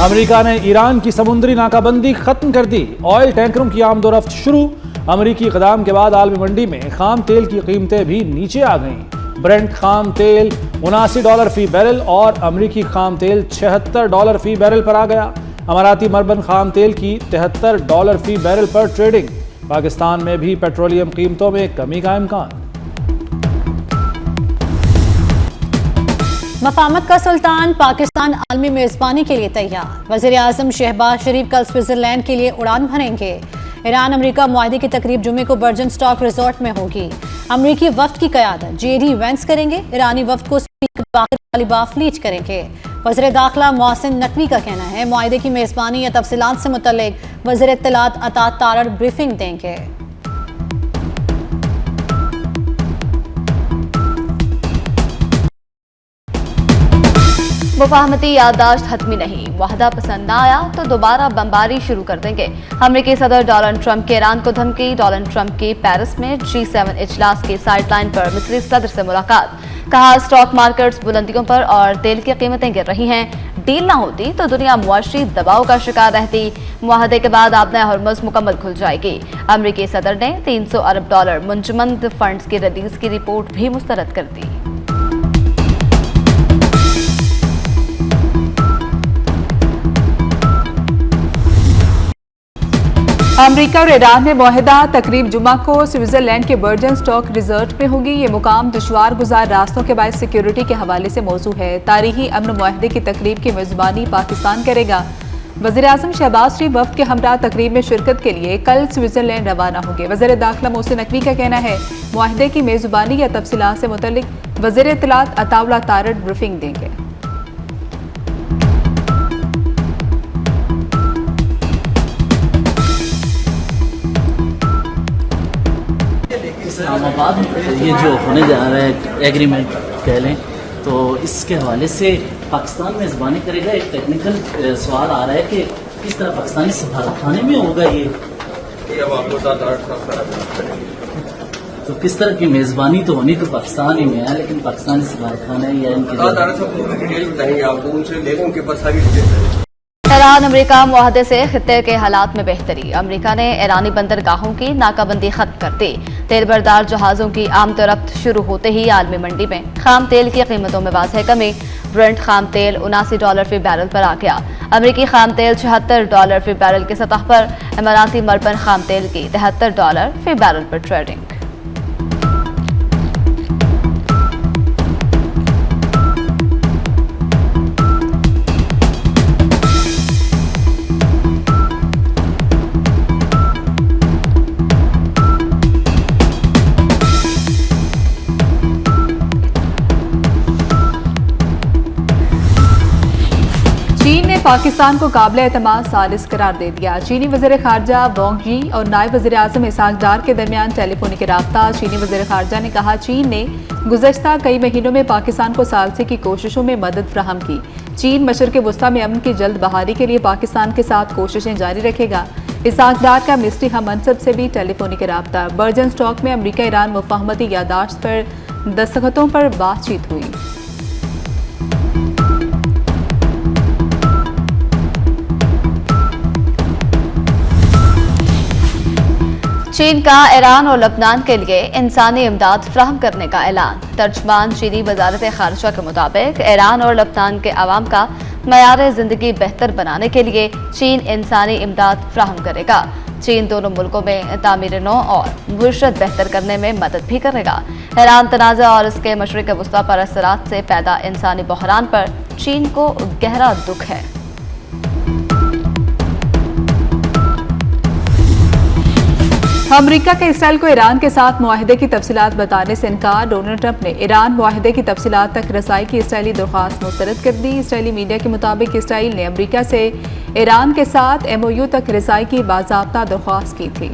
America ने Iran की समुद्री नाकाबंदी खत्म कर दी। ऑयल टैंकरों की आमदोरफ्त शुरू। अमेरिकी कदम के बाद आलमी मंडी में खाम तेल की कीमतें भी नीचे आ गईं। ब्रेंट खाम तेल $79 फी बैरल और अमेरिकी खाम तेल $76 फी बैरल पर आ गया। अमाराती मरबन खाम तेल की $73 फी बैरल पर ट्रेडिंग। पाकिस्तान में भी पेट्रोलियम कीमतों में कमी का इम्कान। मफामत का सुल्तान पाकिस्तान आलमी मेजबानी के लिए तैयार। वज़ीर आज़म शहबाज शरीफ कल स्विट्जरलैंड के लिए उड़ान भरेंगे। ईरान अमेरिका मुआहदे की तकरीब जुमे को बर्जन स्टॉक रिजॉर्ट में होगी। अमेरिकी वफ्द की क़यादत JD वेंस करेंगे। ईरानी वफ्द को स्पीकर बाक़िर गालिबाफ लीड करेंगे। वज़ीर दाखिला मोहसिन नकवी का कहना है मुआहदे की मेज़बानी या तफसीलात से मुतल्लिक वज़ीर इत्तलात अता तारड़ ब्रीफिंग देंगे। मुफाहमती याददाश्त हतमी नहीं, वाहदा पसंद न आया तो दोबारा बमबारी शुरू कर देंगे। अमेरिकी सदर डोनाल्ड ट्रंप की ईरान को धमकी। डोनाल्ड ट्रंप की पेरिस में G7 इजलास की साइडलाइन पर मिस्री सदर से मुलाकात। कहा स्टॉक मार्केट्स बुलंदियों पर और तेल की कीमतें गिर रही हैं। डील ना होती तो दुनिया मुआशी दबाव का शिकार रहती। मुआहदे के बाद आबना हरमुज मुकम्मल खुल जाएगी। अमेरिकी सदर ने $300 अरब मुंजमद फंड्स की रिलीज की रिपोर्ट भी मुस्तरद कर दी। अमेरिका और ईरान में मुआहदा तकरीब जुमा को स्विट्जरलैंड के बर्जन स्टॉक रिजॉर्ट में होगी। ये मुकाम दुश्वार गुजार रास्तों के बायस सिक्योरिटी के हवाले से मौजू है। तारीखी अमन मुआहदे की तकरीब की मेजबानी पाकिस्तान करेगा। वज़ीर आज़म शहबाज शरीफ वफ्द के हमरा तकरीब में शिरकत के लिए कल स्विट्जरलैंड रवाना होंगे। वज़ीर दाखिला मोहसिन नकवी का कहना है मुआहदे की मेजबानी या तफसीलात से मुतल्लिक वज़ीर इत्तलात अता तारड़ ब्रीफिंग देंगे। इस्लामाबाद ये जो होने जा रहा है एग्रीमेंट कह लें, तो इसके हवाले से पाकिस्तान मेज़बानी करेगा। एक टेक्निकल सवाल आ रहा है कि किस तरह पाकिस्तानी सफारतखाने में होगा ये, तो किस तरह की मेज़बानी तो होनी तो पाकिस्तान ही में है, लेकिन पाकिस्तानी सफारतखाना या इनकी ईरान अमेरिका मुआहदे से खित्ते के हालात में बेहतरी। अमेरिका ने ईरानी बंदरगाहों की नाकाबंदी खत्म कर दी। तेल बरदार जहाजों की आमदोरफ्त शुरू होते ही आलमी मंडी में खाम तेल की कीमतों में वाज़ेह कमी। ब्रेंट खाम तेल $79 फी बैरल पर आ गया। अमेरिकी खाम तेल $76 फी बैरल की सतह पर। इमाराती मरबन खाम तेल की $73 फी बैरल पर ट्रेडिंग। चीन ने पाकिस्तान को काबिल एतमाद सालिस करार दे दिया। चीनी वज़ीर ख़ारजा वांग यी और नायब वज़ीर आज़म इसाक डार के दरमियान टेलीफोनिक राब्ता। चीनी वज़ीर ख़ारजा ने कहा चीन ने गुज़श्ता कई महीनों में पाकिस्तान को सालसे की कोशिशों में मदद फ्राहम की। चीन मशरिक़ वुस्ता में अमन की जल्द बहाली के लिए पाकिस्तान के साथ कोशिशें जारी रखेगा। इसाक डार का मिस्री हम मनसब से भी टेलीफोनिक राब्ता। बर्जन स्टॉक में अमेरिका ईरान मुफाहमती यादाश्त पर दस्तखतों पर बातचीत हुई। चीन का ईरान और लबनान के लिए इंसानी इमदाद फ्राहम करने का ऐलान। तर्जमान चीनी वजारत खारजा के मुताबिक ईरान और लबनान के अवाम का मयार ज़िंदगी बेहतर बनाने के लिए चीन इंसानी इमदाद फ्राहम करेगा। चीन दोनों मुल्कों में तामीर नौ और मुआशरत बेहतर करने में मदद भी करेगा। ईरान तनाज़ा और इसके मशरिक़ वुस्ता पर असरात से पैदा इंसानी बहरान पर चीन को गहरा दुख है। अमेरिका के इसराइल को ईरान के साथ मुआहदे की तफसीलात बताने से इनकार। डोनाल्ड ट्रंप ने ईरान मुआहदे की तफसीलात तक रसाई की इसराइली दरख्वास्त मुस्तरद कर दी। इसराइली मीडिया के मुताबिक इसराइल ने अमेरिका से ईरान के साथ MOU तक रसाई की बाज़ाब्ता दरख्वास्त की थी।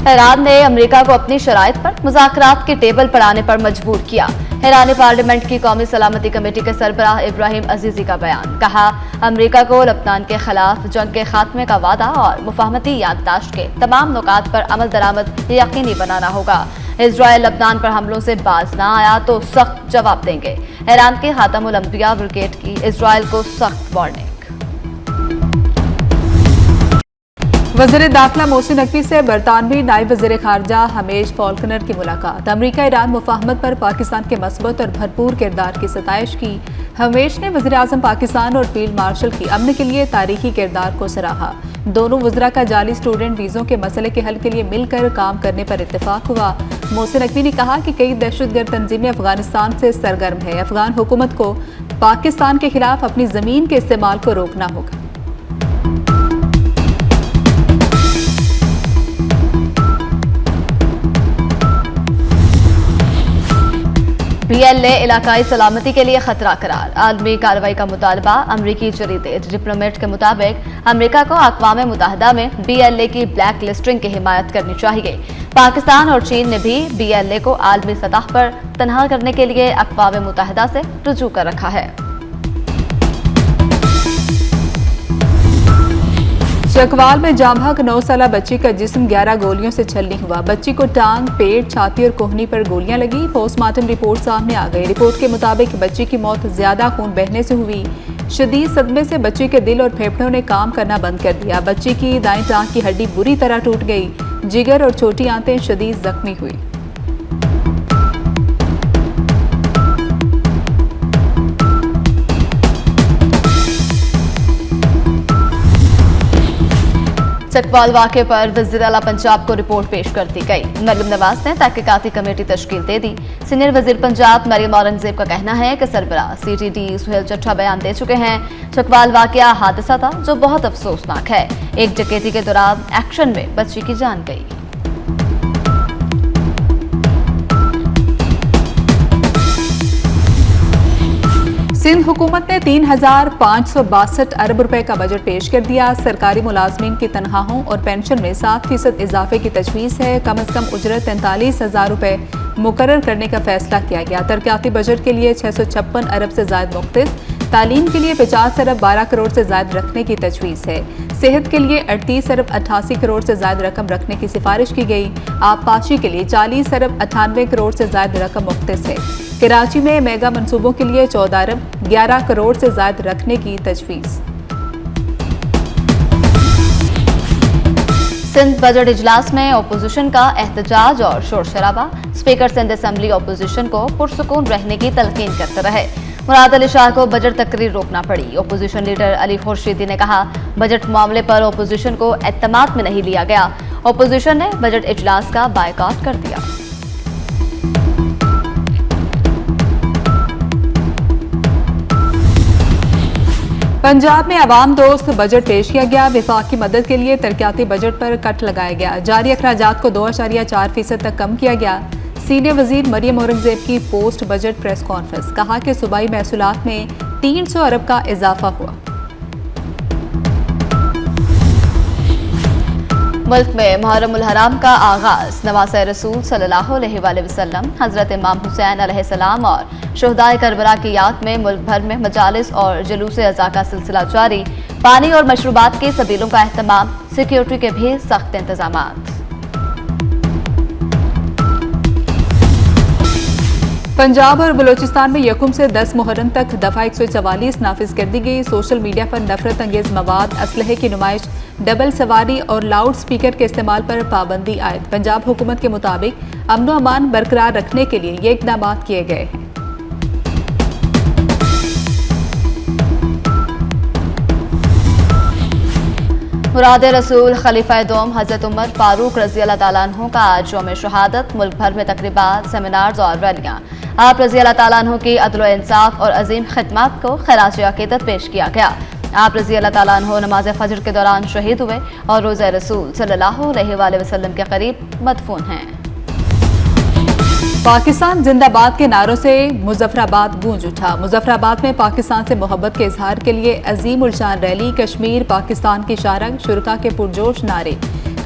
ईरान ने अमेरिका को अपनी शराइत पर मुज़ाकरात की टेबल पर आने पर मजबूर किया। ईरानी पार्लियामेंट की कौमी सलामती कमेटी के सरबराह इब्राहिम अजीजी का बयान। कहा अमेरिका को लबनान के खिलाफ जंग के खात्मे का वादा और मुफाहमती याददाश्त के तमाम नुकात पर अमल दरामद यकीनी बनाना होगा। इजराइल लबनान पर हमलों से बाज ना आया तो सख्त जवाब देंगे। ईरान के खातमुल अंबिया ब्रिगेड की इजराइल को सख्त वार्निंग। वज़ीर दाखिला मोहसिन नकवी से बरतानवी नायब वज़ीर खारजा हमेश फॉल्कनर की मुलाकात। अमरीका ईरान मुफाहमत पर पाकिस्तान के मस्बत और भरपूर किरदार की सताइश की। हमेश ने वज़ीर आज़म पाकिस्तान और फील्ड मार्शल की अमन के लिए तारीखी किरदार को सराहा। दोनों वज़रा का जाली स्टूडेंट वीज़ों के मसले के हल के लिए मिलकर काम करने पर इत्तेफाक हुआ। मोहसिन नकवी ने कहा कि कई दहशतगर्द तंजीमें अफगानिस्तान से सरगर्म है। अफगान हुकूमत को पाकिस्तान के खिलाफ अपनी ज़मीन के इस्तेमाल को रोकना होगा। BLA इलाकाई सलामती के लिए खतरा करार। आलमी कार्रवाई का मुतालबा। अमरीकी जरीदे डिप्लोमेट के मुताबिक अमरीका को अक़वाम मुत्तहिदा में BLA की ब्लैक लिस्टिंग की हिमायत करनी चाहिए। पाकिस्तान और चीन ने भी BLA को आलमी सतह पर तनहा करने के लिए अक़वाम मुत्तहिदा से रुजू कर रखा है। चकवाल में जामहक 9 साला बच्ची का जिस्म 11 गोलियों से छलनी हुआ। बच्ची को टांग, पेट, छाती और कोहनी पर गोलियां लगी। पोस्टमार्टम रिपोर्ट सामने आ गई। रिपोर्ट के मुताबिक बच्ची की मौत ज्यादा खून बहने से हुई। शदीद सदमे से बच्ची के दिल और फेफड़ों ने काम करना बंद कर दिया। बच्ची की दाईं टांग की हड्डी बुरी तरह टूट गई। जिगर और छोटी आंतें शदीद जख्मी हुई। चकवाल वाक़े पर वज़ीर आला पंजाब को रिपोर्ट पेश कर दी गई। मरियम नवाज ने तहकीकाती कमेटी तश्कील दे दी। सीनियर वज़ीर पंजाब मरियम औरंगजेब का कहना है कि सरबराह CTD सुहेल चट्ठा बयान दे चुके हैं। चकवाल वाक़या हादसा था जो बहुत अफसोसनाक है। एक डकैती के दौरान एक्शन में बच्ची की जान गई। सिंध हुकूमत ने 3,562 अरब रुपए का बजट पेश कर दिया। सरकारी मुलाजमीन की तनख्वाहों और पेंशन में 7% इजाफे की तजवीज़ है। कम अज कम उजरत 43,000 रुपए मुकर्रर करने का फैसला किया गया। तरक्याती बजट के लिए 656 अरब से ज़ायद मुख्तिस, तालीम के लिए 50 अरब 12 करोड़ से ज़ायद रखने की तजवीज़ है। सेहत के लिए 38 अरब 88 करोड़ से ज़ायद रकम रखने की सिफारिश की गई। आबपाशी के लिए 40 अरब 98 करोड़ से ज़ायद रकम मुख्तिस है। कराची में मेगा मंसूबों के लिए 14 अरब 11 करोड़ से ज़ायद रखने की तजवीज़। सिंध बजट इजलास में ओपोजिशन का एहतजाज और शोर शराबा। स्पीकर सिंध असेंबली ओपोजिशन को पुरसुकून रहने की तलकीन करते रहे। मुराद अली शाह को बजट तकरीर रोकना पड़ी। ओपोजिशन लीडर अली खुर्शीदी ने कहा, बजट मामले पर ओपोजिशन को एतमाद में नहीं लिया गया। ओपोजिशन ने बजट इजलास का बायकॉट कर दिया। पंजाब में अवाम दोस्त बजट पेश किया गया। विफाक की मदद के लिए तरक्याती बजट पर कट लगाया गया। जारी अखराजात को 2.4% तक कम किया गया। सीनियर वजीर मरियम औरंगजेब की पोस्ट बजट प्रेस कॉन्फ्रेंस। कहा कि सूबाई महसूलात में 300 अरब का इजाफा हुआ। मुल्क में मुहर्रम उल हराम का आगाज। नवासे रसूल सल्लल्लाहु अलैहि वसल्लम, हजरत इमाम हुसैन अलैहिस्सलाम और शुहदाए करबला की याद में मुल्क भर में मजालिस और जुलूस अज़ा का सिलसिला जारी। पानी और मशरूबात के सबीलों का अहतमाम। सिक्योरिटी के भी सख्त इंतजामात। पंजाब और बलोचिस्तान में यकुम से 10 मुहर्रम तक दफा 144 नाफिज कर दी गई। सोशल मीडिया पर नफरत अंगेज मवाद, असलहे की नुमाइश, डबल सवारी और लाउड स्पीकर के इस्तेमाल पर पाबंदी आयद। पंजाब हुकूमत के मुताबिक अमन व अमान बरकरार रखने के लिए ये इकदाम किए गए हैं। मुराद रसूल खलीफा दोम हजरत उमर फारूक रजी अल्लाह ताला अन्हु का आज यौम शहादत। मुल्क भर में तकरीबात, सेमिनार्स और रैलियां। आप रजी अल्लाह ताला अन्हु की अदल व इंसाफ और अजीम खिदमत को खराज अकीदत पेश किया गया। आप रजी अल्लाह ताला अन्हु नमाज फजर के दौरान शहीद हुए और रोज़ा रसूल सल्लल्लाहु अलैहि वसल्लम के करीब मदफून हैं। पाकिस्तान जिंदाबाद के नारों से मुजफ्फराबाद गूंज उठा। मुजफ्फराबाद में पाकिस्तान से मोहब्बत के इजहार के लिए अजीम उलशान रैली। कश्मीर पाकिस्तान की शारग, शुरका के पुरजोश नारे।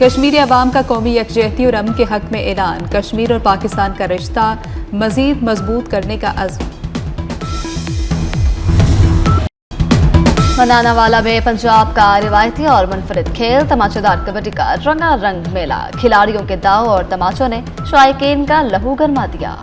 कश्मीरी अवाम का कौमी यकजहती और अमन के हक में ऐलान। कश्मीर और पाकिस्तान का रिश्ता मजीद मजबूत करने का अज़्म। मनानावाला में पंजाब का रिवायती और मुनफरिद खेल तमाचेदार कबड्डी का रंगारंग मेला। खिलाड़ियों के दाव और तमाचों ने शायकीन का लहू गरमा दिया।